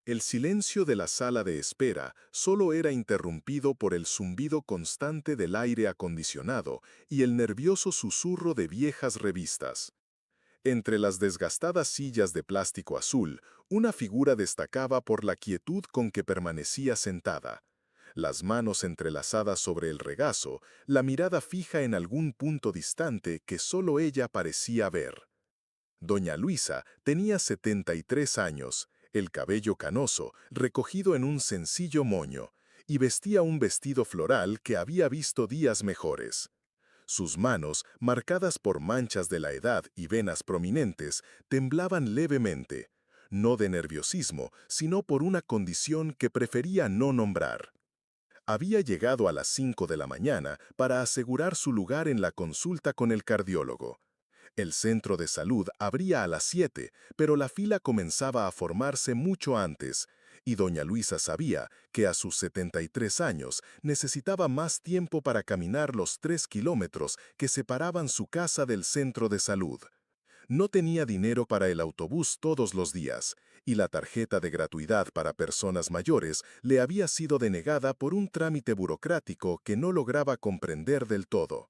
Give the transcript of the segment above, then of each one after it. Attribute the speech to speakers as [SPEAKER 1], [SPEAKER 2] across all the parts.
[SPEAKER 1] El silencio de la sala de espera solo era interrumpido por el zumbido constante del aire acondicionado y el nervioso susurro de viejas revistas. Entre las desgastadas sillas de plástico azul, una figura destacaba por la quietud con que permanecía sentada. Las manos entrelazadas sobre el regazo, la mirada fija en algún punto distante que solo ella parecía ver. Doña Luisa tenía 73 años, el cabello canoso, recogido en un sencillo moño, y vestía un vestido floral que había visto días mejores. Sus manos, marcadas por manchas de la edad y venas prominentes, temblaban levemente, no de nerviosismo, sino por una condición que prefería no nombrar. Había llegado a las 5 de la mañana para asegurar su lugar en la consulta con el cardiólogo. El centro de salud abría a las 7, pero la fila comenzaba a formarse mucho antes, y doña Luisa sabía que a sus 73 años necesitaba más tiempo para caminar los 3 kilómetros que separaban su casa del centro de salud. No tenía dinero para el autobús todos los días, y la tarjeta de gratuidad para personas mayores le había sido denegada por un trámite burocrático que no lograba comprender del todo.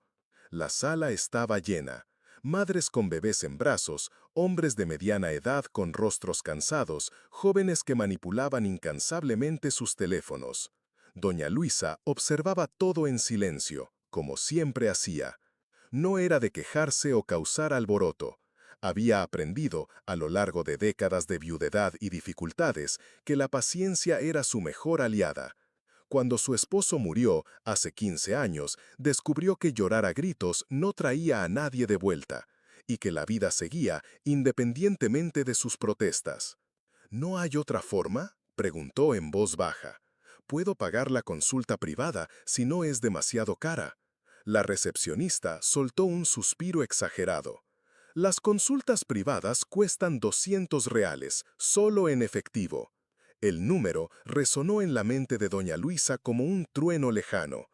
[SPEAKER 1] La sala estaba llena. Madres con bebés en brazos, hombres de mediana edad con rostros cansados, jóvenes que manipulaban incansablemente sus teléfonos. Doña Luisa observaba todo en silencio, como siempre hacía. No era de quejarse o causar alboroto. Había aprendido, a lo largo de décadas de viudedad y dificultades, que la paciencia era su mejor aliada. Cuando su esposo murió, hace 15 años, descubrió que llorar a gritos no traía a nadie de vuelta, y que la vida seguía independientemente de sus protestas. ¿No hay otra forma?, preguntó en voz baja. Puedo pagar la consulta privada si no es demasiado cara. La recepcionista soltó un suspiro exagerado. Las consultas privadas cuestan 200 reales, solo en efectivo. El número resonó en la mente de doña Luisa como un trueno lejano.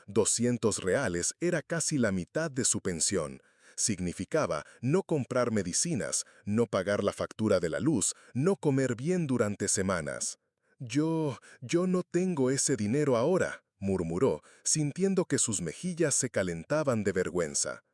[SPEAKER 1] 200 reales era casi la mitad de su pensión. Significaba no comprar medicinas, no pagar la factura de la luz, no comer bien durante semanas. Yo no tengo ese dinero ahora, murmuró, sintiendo que sus mejillas se calentaban de vergüenza.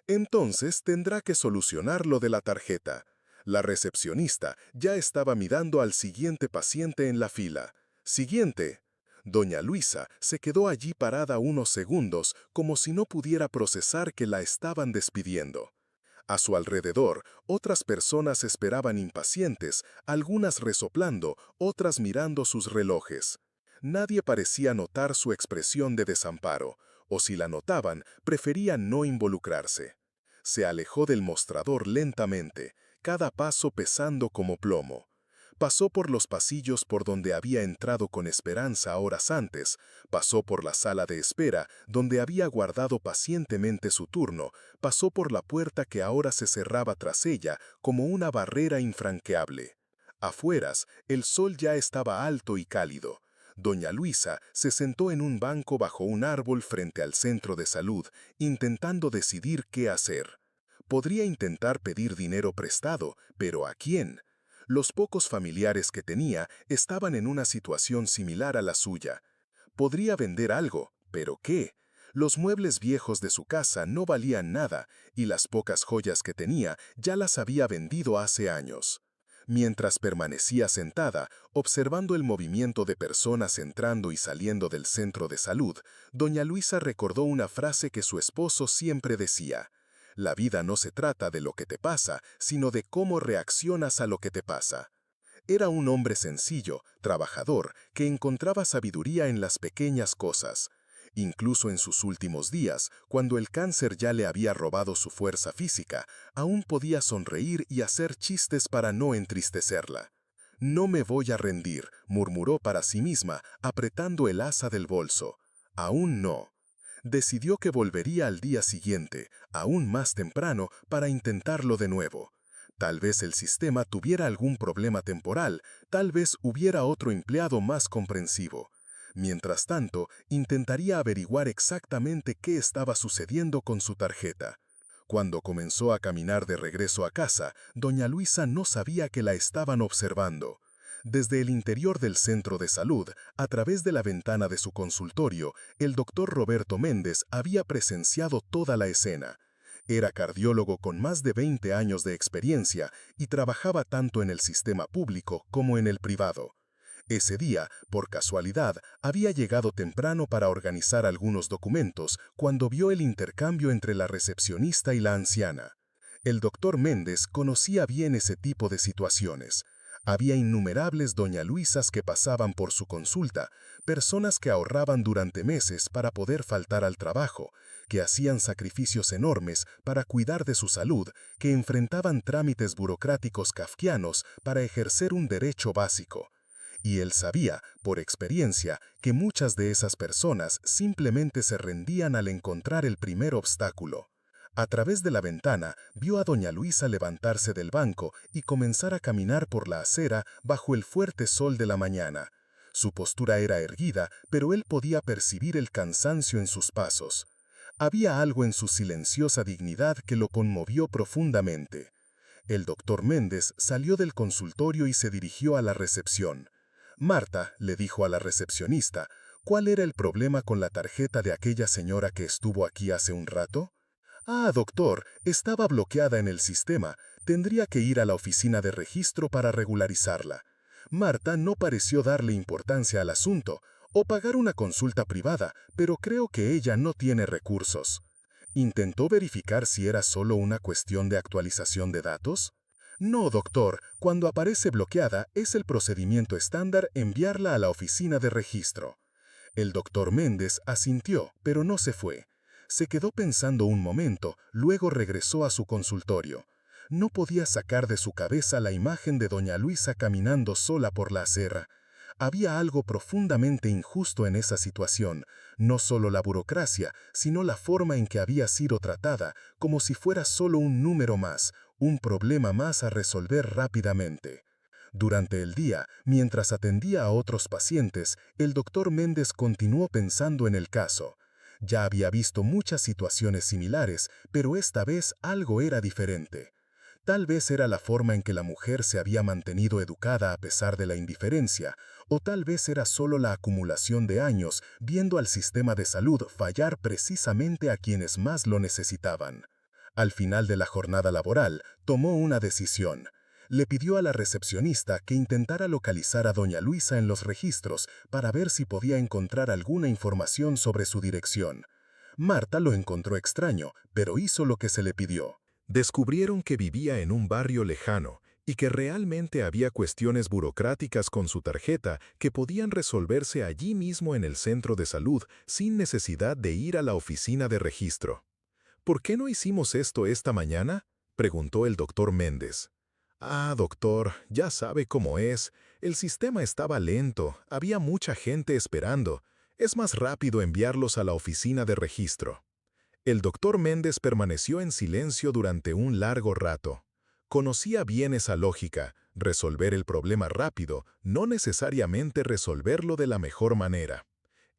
[SPEAKER 1] Entonces tendrá que solucionar lo de la tarjeta. La recepcionista ya estaba mirando al siguiente paciente en la fila. Siguiente. Doña Luisa se quedó allí parada unos segundos como si no pudiera procesar que la estaban despidiendo. A su alrededor, otras personas esperaban impacientes, algunas resoplando, otras mirando sus relojes. Nadie parecía notar su expresión de desamparo, o si la notaban, preferían no involucrarse. Se alejó del mostrador lentamente, cada paso pesando como plomo. Pasó por los pasillos por donde había entrado con esperanza horas antes, pasó por la sala de espera donde había guardado pacientemente su turno, pasó por la puerta que ahora se cerraba tras ella como una barrera infranqueable. Afueras, el sol ya estaba alto y cálido. Doña Luisa se sentó en un banco bajo un árbol frente al centro de salud, intentando decidir qué hacer. Podría intentar pedir dinero prestado, pero ¿a quién? Los pocos familiares que tenía estaban en una situación similar a la suya. Podría vender algo, pero ¿qué? Los muebles viejos de su casa no valían nada, y las pocas joyas que tenía ya las había vendido hace años. Mientras permanecía sentada, observando el movimiento de personas entrando y saliendo del centro de salud, doña Luisa recordó una frase que su esposo siempre decía: la vida no se trata de lo que te pasa, sino de cómo reaccionas a lo que te pasa. Era un hombre sencillo, trabajador, que encontraba sabiduría en las pequeñas cosas. Incluso en sus últimos días, cuando el cáncer ya le había robado su fuerza física, aún podía sonreír y hacer chistes para no entristecerla. No me voy a rendir, murmuró para sí misma, apretando el asa del bolso. Aún no. Decidió que volvería al día siguiente, aún más temprano, para intentarlo de nuevo. Tal vez el sistema tuviera algún problema temporal, tal vez hubiera otro empleado más comprensivo. Mientras tanto, intentaría averiguar exactamente qué estaba sucediendo con su tarjeta. Cuando comenzó a caminar de regreso a casa, doña Luisa no sabía que la estaban observando. Desde el interior del centro de salud, a través de la ventana de su consultorio, el doctor Roberto Méndez había presenciado toda la escena. Era cardiólogo con más de 20 años de experiencia y trabajaba tanto en el sistema público como en el privado. Ese día, por casualidad, había llegado temprano para organizar algunos documentos cuando vio el intercambio entre la recepcionista y la anciana. El doctor Méndez conocía bien ese tipo de situaciones. Había innumerables doña Luisas que pasaban por su consulta, personas que ahorraban durante meses para poder faltar al trabajo, que hacían sacrificios enormes para cuidar de su salud, que enfrentaban trámites burocráticos kafkianos para ejercer un derecho básico. Y él sabía, por experiencia, que muchas de esas personas simplemente se rendían al encontrar el primer obstáculo. A través de la ventana, vio a doña Luisa levantarse del banco y comenzar a caminar por la acera bajo el fuerte sol de la mañana. Su postura era erguida, pero él podía percibir el cansancio en sus pasos. Había algo en su silenciosa dignidad que lo conmovió profundamente. El doctor Méndez salió del consultorio y se dirigió a la recepción. Marta le dijo a la recepcionista, ¿cuál era el problema con la tarjeta de aquella señora que estuvo aquí hace un rato? Ah, doctor, estaba bloqueada en el sistema. Tendría que ir a la oficina de registro para regularizarla. Marta no pareció darle importancia al asunto, o pagar una consulta privada, pero creo que ella no tiene recursos. ¿Intentó verificar si era solo una cuestión de actualización de datos? No, doctor, cuando aparece bloqueada es el procedimiento estándar enviarla a la oficina de registro. El doctor Méndez asintió, pero no se fue. Se quedó pensando un momento, luego regresó a su consultorio. No podía sacar de su cabeza la imagen de doña Luisa caminando sola por la acera. Había algo profundamente injusto en esa situación, no solo la burocracia, sino la forma en que había sido tratada, como si fuera solo un número más, un problema más a resolver rápidamente. Durante el día, mientras atendía a otros pacientes, el doctor Méndez continuó pensando en el caso. Ya había visto muchas situaciones similares, pero esta vez algo era diferente. Tal vez era la forma en que la mujer se había mantenido educada a pesar de la indiferencia, o tal vez era solo la acumulación de años viendo al sistema de salud fallar precisamente a quienes más lo necesitaban. Al final de la jornada laboral, tomó una decisión. Le pidió a la recepcionista que intentara localizar a doña Luisa en los registros para ver si podía encontrar alguna información sobre su dirección. Marta lo encontró extraño, pero hizo lo que se le pidió. Descubrieron que vivía en un barrio lejano y que realmente había cuestiones burocráticas con su tarjeta que podían resolverse allí mismo en el centro de salud sin necesidad de ir a la oficina de registro. ¿Por qué no hicimos esto esta mañana?, preguntó el doctor Méndez. Ah, doctor, ya sabe cómo es. El sistema estaba lento, había mucha gente esperando. Es más rápido enviarlos a la oficina de registro. El doctor Méndez permaneció en silencio durante un largo rato. Conocía bien esa lógica, resolver el problema rápido, no necesariamente resolverlo de la mejor manera.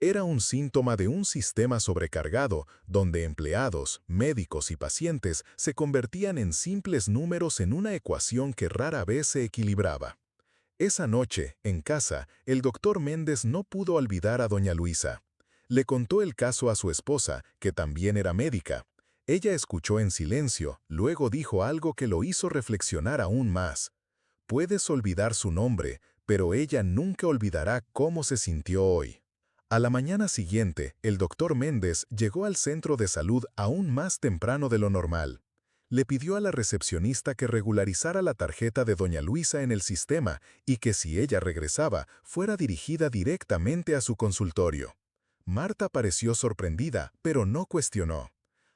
[SPEAKER 1] Era un síntoma de un sistema sobrecargado, donde empleados, médicos y pacientes se convertían en simples números en una ecuación que rara vez se equilibraba. Esa noche, en casa, el doctor Méndez no pudo olvidar a doña Luisa. Le contó el caso a su esposa, que también era médica. Ella escuchó en silencio, luego dijo algo que lo hizo reflexionar aún más. Puedes olvidar su nombre, pero ella nunca olvidará cómo se sintió hoy. A la mañana siguiente, el doctor Méndez llegó al centro de salud aún más temprano de lo normal. Le pidió a la recepcionista que regularizara la tarjeta de doña Luisa en el sistema y que si ella regresaba, fuera dirigida directamente a su consultorio. Marta pareció sorprendida, pero no cuestionó.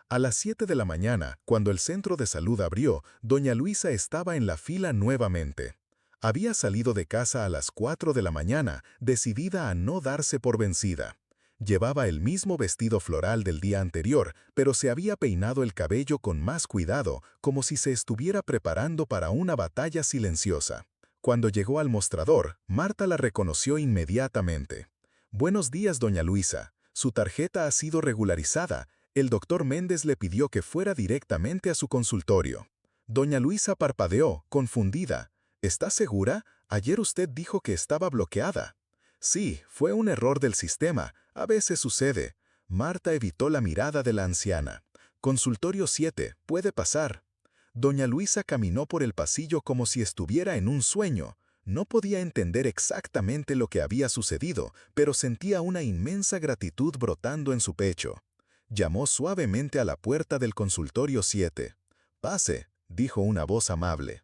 [SPEAKER 1] A las 7 de la mañana, cuando el centro de salud abrió, doña Luisa estaba en la fila nuevamente. Había salido de casa a las 4 de la mañana, decidida a no darse por vencida. Llevaba el mismo vestido floral del día anterior, pero se había peinado el cabello con más cuidado, como si se estuviera preparando para una batalla silenciosa. Cuando llegó al mostrador, Marta la reconoció inmediatamente. «Buenos días, doña Luisa. Su tarjeta ha sido regularizada. El doctor Méndez le pidió que fuera directamente a su consultorio». Doña Luisa parpadeó, confundida. ¿Está segura? Ayer usted dijo que estaba bloqueada. Sí, fue un error del sistema. A veces sucede. Marta evitó la mirada de la anciana. Consultorio 7, puede pasar. Doña Luisa caminó por el pasillo como si estuviera en un sueño. No podía entender exactamente lo que había sucedido, pero sentía una inmensa gratitud brotando en su pecho. Llamó suavemente a la puerta del consultorio 7. «Pase», dijo una voz amable.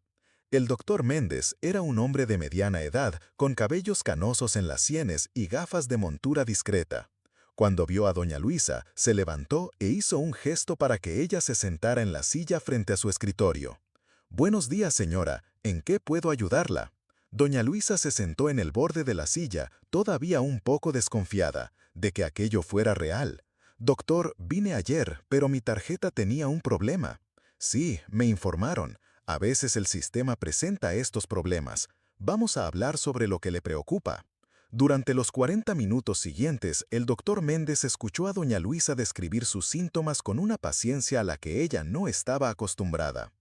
[SPEAKER 1] El doctor Méndez era un hombre de mediana edad, con cabellos canosos en las sienes y gafas de montura discreta. Cuando vio a doña Luisa, se levantó e hizo un gesto para que ella se sentara en la silla frente a su escritorio. «Buenos días, señora. ¿En qué puedo ayudarla?» Doña Luisa se sentó en el borde de la silla, todavía un poco desconfiada de que aquello fuera real. «Doctor, vine ayer, pero mi tarjeta tenía un problema». «Sí, me informaron. A veces el sistema presenta estos problemas. Vamos a hablar sobre lo que le preocupa». Durante los 40 minutos siguientes, el doctor Méndez escuchó a doña Luisa describir sus síntomas con una paciencia a la que ella no estaba acostumbrada.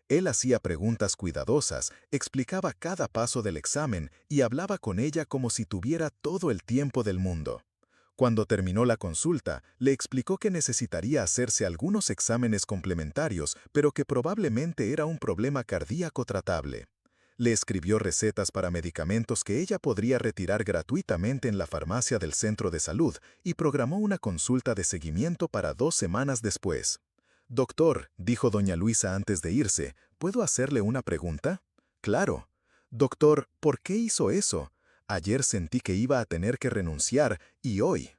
[SPEAKER 1] Él hacía preguntas cuidadosas, explicaba cada paso del examen y hablaba con ella como si tuviera todo el tiempo del mundo. Cuando terminó la consulta, le explicó que necesitaría hacerse algunos exámenes complementarios, pero que probablemente era un problema cardíaco tratable. Le escribió recetas para medicamentos que ella podría retirar gratuitamente en la farmacia del centro de salud y programó una consulta de seguimiento para 2 semanas después. «Doctor», dijo doña Luisa antes de irse, «¿puedo hacerle una pregunta?» «Claro». «Doctor, ¿por qué hizo eso? Ayer sentí que iba a tener que renunciar y hoy».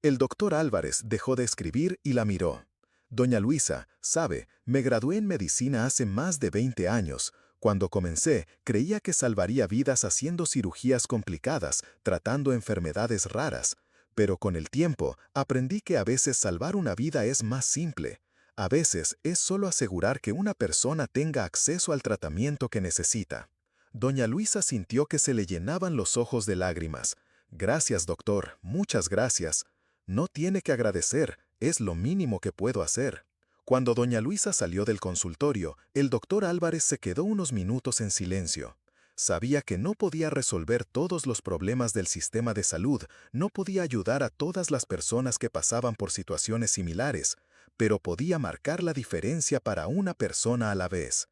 [SPEAKER 1] El doctor Álvarez dejó de escribir y la miró. «Doña Luisa, sabe, me gradué en medicina hace más de 20 años. Cuando comencé, creía que salvaría vidas haciendo cirugías complicadas, tratando enfermedades raras. Pero con el tiempo, aprendí que a veces salvar una vida es más simple. A veces es solo asegurar que una persona tenga acceso al tratamiento que necesita». Doña Luisa sintió que se le llenaban los ojos de lágrimas. «Gracias, doctor, muchas gracias». «No tiene que agradecer, es lo mínimo que puedo hacer». Cuando doña Luisa salió del consultorio, el doctor Álvarez se quedó unos minutos en silencio. Sabía que no podía resolver todos los problemas del sistema de salud, no podía ayudar a todas las personas que pasaban por situaciones similares, pero podía marcar la diferencia para una persona a la vez.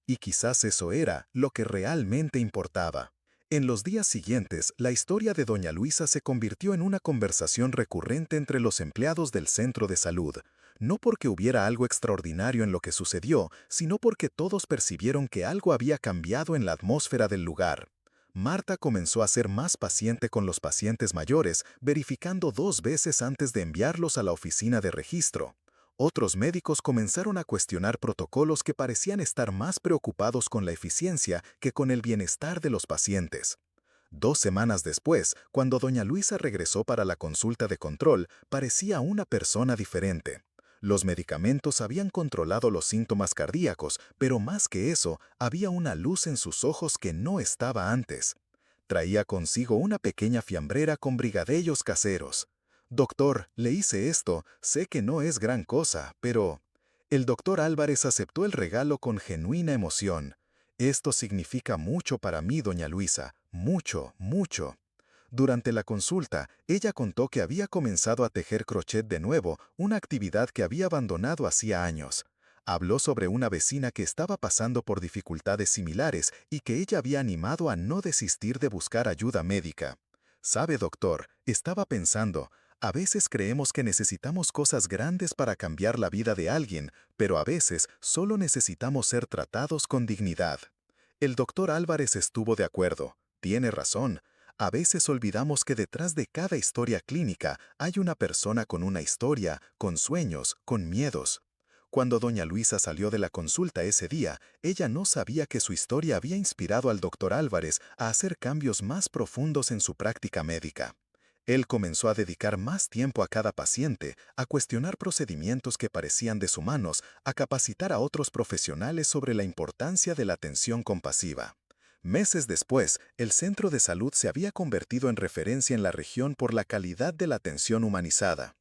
[SPEAKER 1] Y quizás eso era lo que realmente importaba. En los días siguientes, la historia de doña Luisa se convirtió en una conversación recurrente entre los empleados del centro de salud, no porque hubiera algo extraordinario en lo que sucedió, sino porque todos percibieron que algo había cambiado en la atmósfera del lugar. Marta comenzó a ser más paciente con los pacientes mayores, verificando 2 veces antes de enviarlos a la oficina de registro. Otros médicos comenzaron a cuestionar protocolos que parecían estar más preocupados con la eficiencia que con el bienestar de los pacientes. 2 semanas después, cuando doña Luisa regresó para la consulta de control, parecía una persona diferente. Los medicamentos habían controlado los síntomas cardíacos, pero más que eso, había una luz en sus ojos que no estaba antes. Traía consigo una pequeña fiambrera con brigadeiros caseros. «Doctor, le hice esto, sé que no es gran cosa, pero...». El doctor Álvarez aceptó el regalo con genuina emoción. «Esto significa mucho para mí, doña Luisa, mucho, mucho». Durante la consulta, ella contó que había comenzado a tejer crochet de nuevo, una actividad que había abandonado hacía años. Habló sobre una vecina que estaba pasando por dificultades similares y que ella había animado a no desistir de buscar ayuda médica. «Sabe, doctor, estaba pensando, a veces creemos que necesitamos cosas grandes para cambiar la vida de alguien, pero a veces solo necesitamos ser tratados con dignidad». El doctor Álvarez estuvo de acuerdo. «Tiene razón. A veces olvidamos que detrás de cada historia clínica hay una persona con una historia, con sueños, con miedos». Cuando doña Luisa salió de la consulta ese día, ella no sabía que su historia había inspirado al doctor Álvarez a hacer cambios más profundos en su práctica médica. Él comenzó a dedicar más tiempo a cada paciente, a cuestionar procedimientos que parecían deshumanos, a capacitar a otros profesionales sobre la importancia de la atención compasiva. Meses después, el centro de salud se había convertido en referencia en la región por la calidad de la atención humanizada.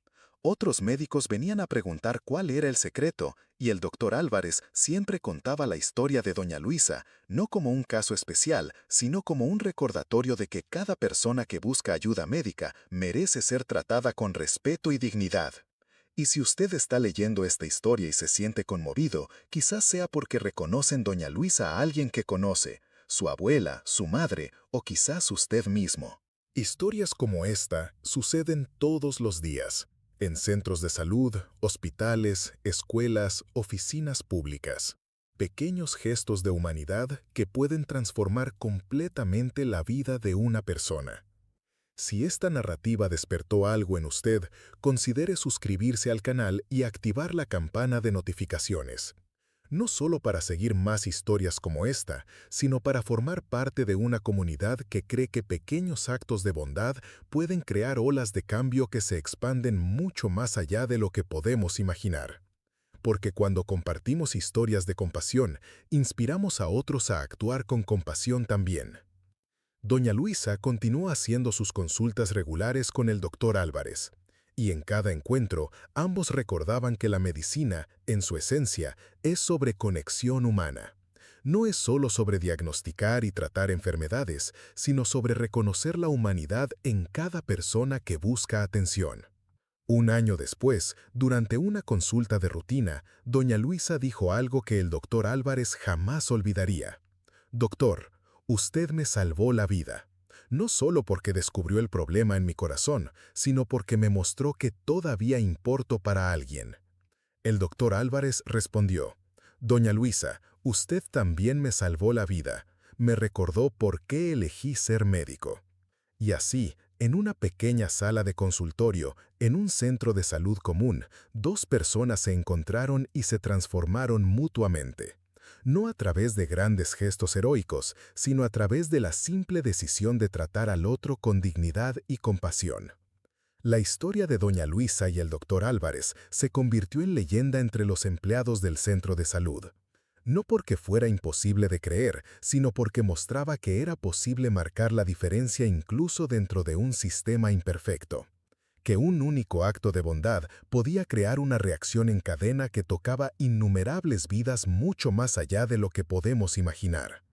[SPEAKER 2] Otros médicos venían a preguntar cuál era el secreto, y el doctor Álvarez siempre contaba la historia de doña Luisa, no como un caso especial, sino como un recordatorio de que cada persona que busca ayuda médica merece ser tratada con respeto y dignidad. Y si usted está leyendo esta historia y se siente conmovido, quizás sea porque reconoce en doña Luisa a alguien que conoce, su abuela, su madre o quizás usted mismo.
[SPEAKER 1] Historias como esta suceden todos los días, en centros de salud, hospitales, escuelas, oficinas públicas. Pequeños gestos de humanidad que pueden transformar completamente la vida de una persona. Si esta narrativa despertó algo en usted, considere suscribirse al canal y activar la campana de notificaciones. No solo para seguir más historias como esta, sino para formar parte de una comunidad que cree que pequeños actos de bondad pueden crear olas de cambio que se expanden mucho más allá de lo que podemos imaginar. Porque cuando compartimos historias de compasión, inspiramos a otros a actuar con compasión también. Doña Luisa continuó haciendo sus consultas regulares con el doctor Álvarez, y en cada encuentro ambos recordaban que la medicina, en su esencia, es sobre conexión humana. No es solo sobre diagnosticar y tratar enfermedades, sino sobre reconocer la humanidad en cada persona que busca atención. Un año después, durante una consulta de rutina, doña Luisa dijo algo que el doctor Álvarez jamás olvidaría. Doctor, usted me salvó la vida. No solo porque descubrió el problema en mi corazón, sino porque me mostró que todavía importo para alguien. El doctor Álvarez respondió, Doña Luisa, usted también me salvó la vida. Me recordó por qué elegí ser médico. Y así, en una pequeña sala de consultorio, en un centro de salud común, dos personas se encontraron y se transformaron mutuamente. No a través de grandes gestos heroicos, sino a través de la simple decisión de tratar al otro con dignidad y compasión. La historia de doña Luisa y el doctor Álvarez se convirtió en leyenda entre los empleados del centro de salud. No porque fuera imposible de creer, sino porque mostraba que era posible marcar la diferencia incluso dentro de un sistema imperfecto. Que un único acto de bondad podía crear una reacción en cadena que tocaba innumerables vidas mucho más allá de lo que podemos imaginar.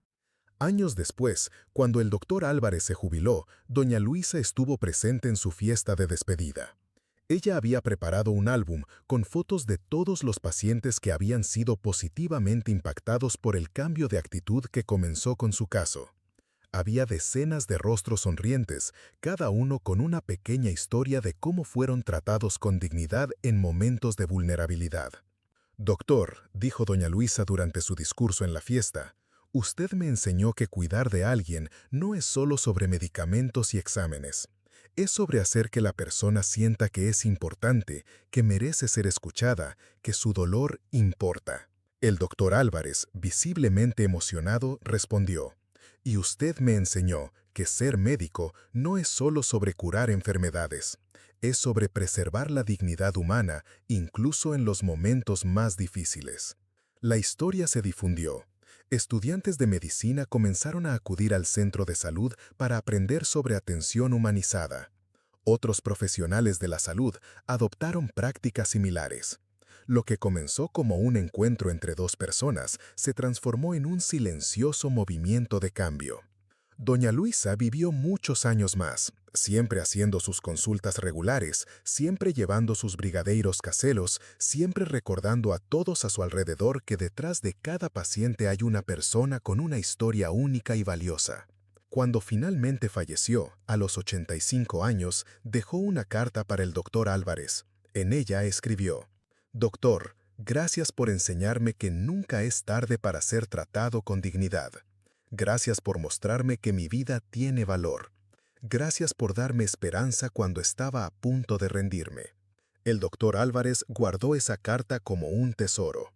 [SPEAKER 1] Años después, cuando el doctor Álvarez se jubiló, doña Luisa estuvo presente en su fiesta de despedida. Ella había preparado un álbum con fotos de todos los pacientes que habían sido positivamente impactados por el cambio de actitud que comenzó con su caso. Había decenas de rostros sonrientes, cada uno con una pequeña historia de cómo fueron tratados con dignidad en momentos de vulnerabilidad. Doctor, dijo doña Luisa durante su discurso en la fiesta, usted me enseñó que cuidar de alguien no es solo sobre medicamentos y exámenes. Es sobre hacer que la persona sienta que es importante, que merece ser escuchada, que su dolor importa. El doctor Álvarez, visiblemente emocionado, respondió, y usted me enseñó que ser médico no es solo sobre curar enfermedades, es sobre preservar la dignidad humana incluso en los momentos más difíciles. La historia se difundió. Estudiantes de medicina comenzaron a acudir al centro de salud para aprender sobre atención humanizada. Otros profesionales de la salud adoptaron prácticas similares. Lo que comenzó como un encuentro entre dos personas se transformó en un silencioso movimiento de cambio. Doña Luisa vivió muchos años más, siempre haciendo sus consultas regulares, siempre llevando sus brigadeiros caseros, siempre recordando a todos a su alrededor que detrás de cada paciente hay una persona con una historia única y valiosa. Cuando finalmente falleció, a los 85 años, dejó una carta para el doctor Álvarez. En ella escribió, Doctor, gracias por enseñarme que nunca es tarde para ser tratado con dignidad. Gracias por mostrarme que mi vida tiene valor. Gracias por darme esperanza cuando estaba a punto de rendirme. El doctor Álvarez guardó esa carta como un tesoro.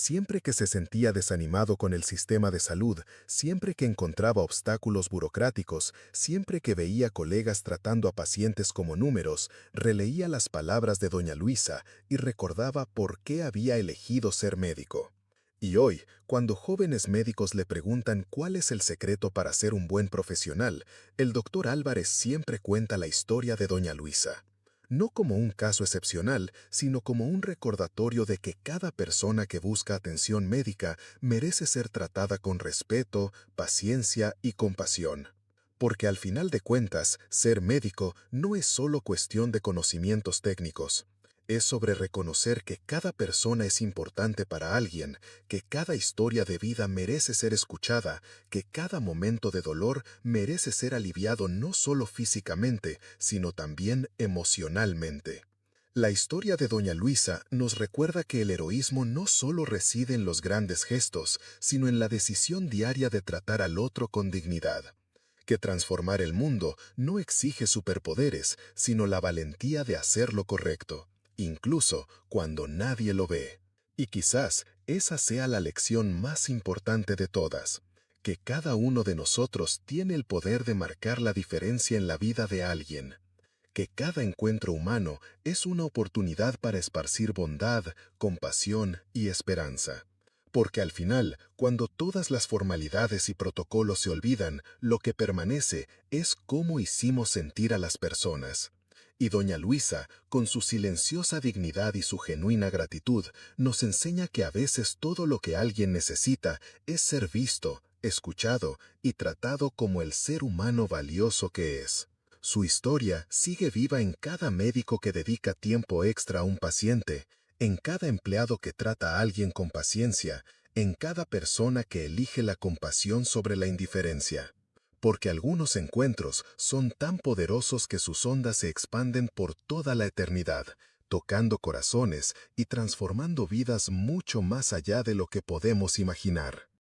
[SPEAKER 1] Siempre que se sentía desanimado con el sistema de salud, siempre que encontraba obstáculos burocráticos, siempre que veía colegas tratando a pacientes como números, releía las palabras de doña Luisa y recordaba por qué había elegido ser médico. Y hoy, cuando jóvenes médicos le preguntan cuál es el secreto para ser un buen profesional, el doctor Álvarez siempre cuenta la historia de doña Luisa.
[SPEAKER 2] no como un caso excepcional, sino como un recordatorio de que cada persona que busca atención médica merece ser tratada con respeto, paciencia y compasión. Porque al final de cuentas, ser médico no es solo cuestión de conocimientos técnicos. Es sobre reconocer que cada persona es importante para alguien, que cada historia de vida merece ser escuchada, que cada momento de dolor merece ser aliviado no solo físicamente, sino también emocionalmente. La historia de Doña Luisa nos recuerda que el heroísmo no solo reside en los grandes gestos, sino en la decisión diaria de tratar al otro con dignidad. Que transformar el mundo no exige superpoderes, sino la valentía de hacer lo correcto, incluso cuando nadie lo ve. Y quizás esa sea la lección más importante de todas, que cada uno de nosotros tiene el poder de marcar la diferencia en la vida de alguien, que cada encuentro humano es una oportunidad para esparcir bondad, compasión y esperanza. Porque al final, cuando todas las formalidades y protocolos se olvidan, lo que permanece es cómo hicimos sentir a las personas. Y doña Luisa, con su silenciosa dignidad y su genuina gratitud, nos enseña que a veces todo lo que alguien necesita es ser visto, escuchado y tratado como el ser humano valioso que es. Su historia sigue viva en cada médico que dedica tiempo extra a un paciente, en cada empleado que trata a alguien con paciencia, en cada persona que elige la compasión sobre la indiferencia. Porque algunos encuentros son tan poderosos que sus ondas se expanden por toda la eternidad, tocando corazones y transformando vidas mucho más allá de lo que podemos imaginar.